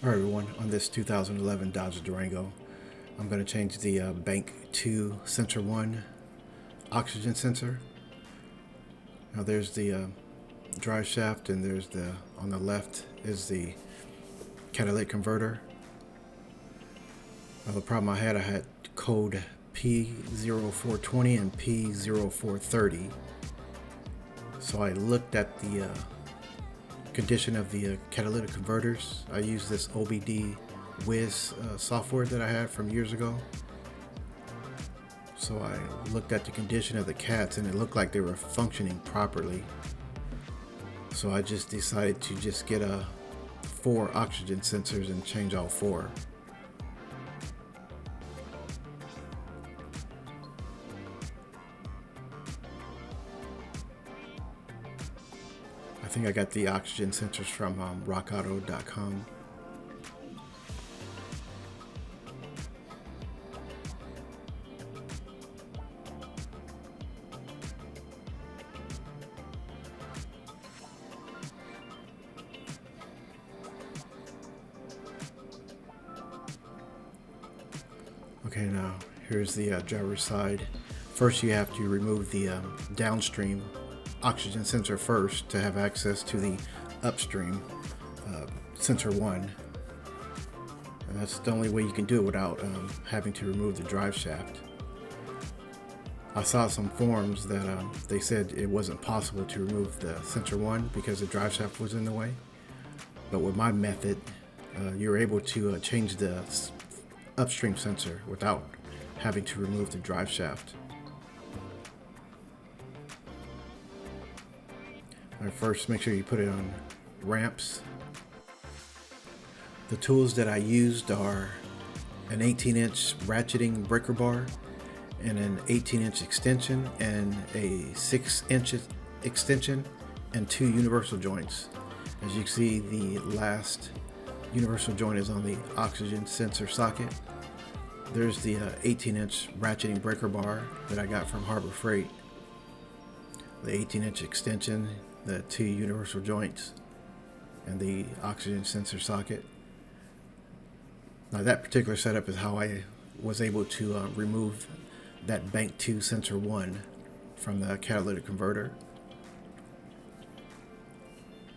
Alright everyone, on this 2011 Dodge Durango, I'm going to change the Bank 2 Sensor 1 oxygen sensor. Now there's the drive shaft, and there's on the left is the catalytic converter. Now the problem I had code P0420 and P0430. So I looked at the condition of the catalytic converters. I used this AWD Whiz software that I had from years ago. So I looked at the condition of the cats, and it looked like they were functioning properly. So I just decided to just get 4 oxygen sensors and change all 4. I think I got the oxygen sensors from rockauto.com. Okay, now here's the driver's side. First you have to remove the downstream oxygen sensor first to have access to the upstream sensor 1. And that's the only way you can do it without having to remove the drive shaft. I saw some forums that they said it wasn't possible to remove the sensor 1 because the drive shaft was in the way. But with my method, you're able to change the upstream sensor without having to remove the drive shaft. Alright, first make sure you put it on ramps. The tools that I used are an 18-inch ratcheting breaker bar and an 18-inch extension and a 6-inch extension and 2 universal joints. As you can see, the last universal joint is on the oxygen sensor socket. There's the 18-inch ratcheting breaker bar that I got from Harbor Freight, the 18-inch extension, the 2 universal joints, and the oxygen sensor socket. Now that particular setup is how I was able to remove that Bank 2 sensor 1 from the catalytic converter.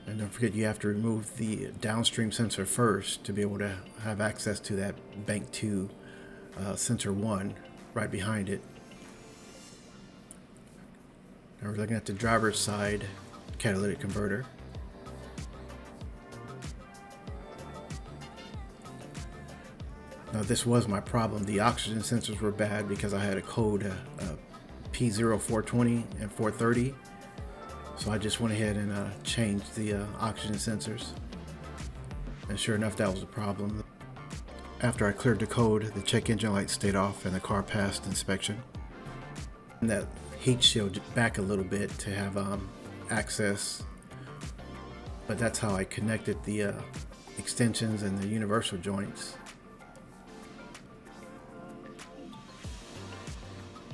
And don't forget, you have to remove the downstream sensor first to be able to have access to that Bank 2 sensor 1 right behind it. Now we're looking at the driver's side catalytic converter. Now this was my problem. The oxygen sensors were bad because I had a code P0420 and 430. So I just went ahead and changed the oxygen sensors. And sure enough, that was the problem. After I cleared the code, the check engine light stayed off and the car passed inspection. And that heat shield back a little bit to have access. But that's how I connected the extensions and the universal joints.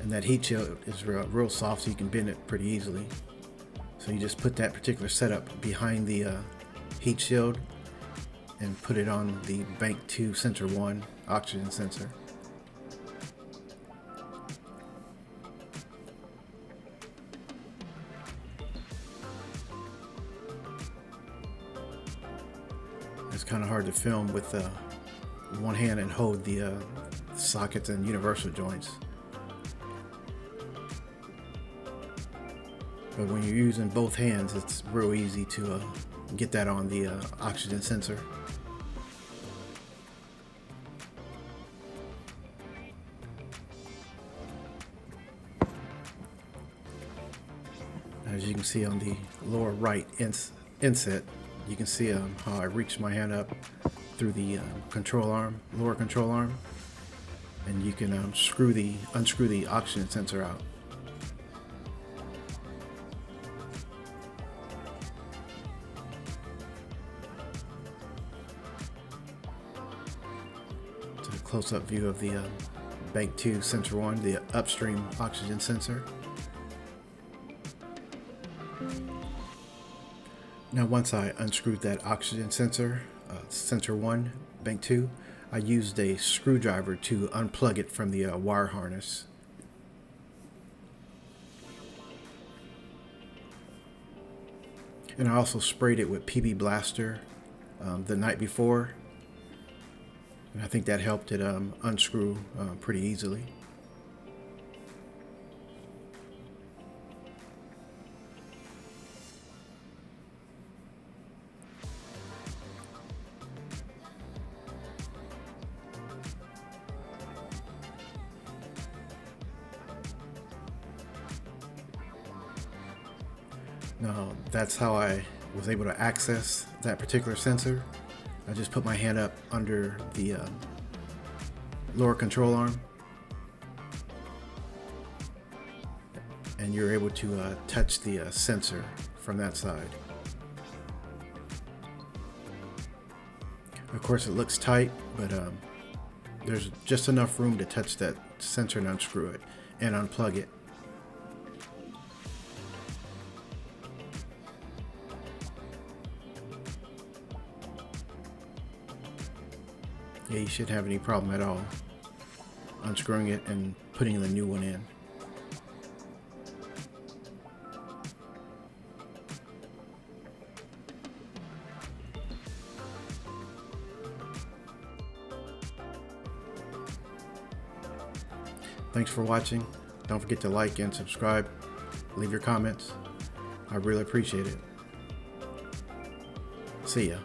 And that heat shield is real soft, so you can bend it pretty easily. So you just put that particular setup behind the heat shield and put it on the Bank 2 sensor 1 oxygen sensor. It's kind of hard to film with one hand and hold the sockets and universal joints. But when you're using both hands, it's real easy to get that on the oxygen sensor. As you can see on the lower right inset, you can see how I reached my hand up through the control arm, lower control arm, and you can unscrew the oxygen sensor out. Close-up view of the Bank 2 sensor 1, the upstream oxygen sensor. Now once I unscrewed that oxygen sensor, sensor 1, bank 2, I used a screwdriver to unplug it from the wire harness. And I also sprayed it with PB Blaster the night before, and I think that helped it unscrew pretty easily. Now, that's how I was able to access that particular sensor. I just put my hand up under the lower control arm, and you're able to touch the sensor from that side. Of course, it looks tight, but there's just enough room to touch that sensor and unscrew it and unplug it. Yeah, you shouldn't have any problem at all unscrewing it and putting the new one in. Thanks for watching. Don't forget to like and subscribe. Leave your comments. I really appreciate it. See ya.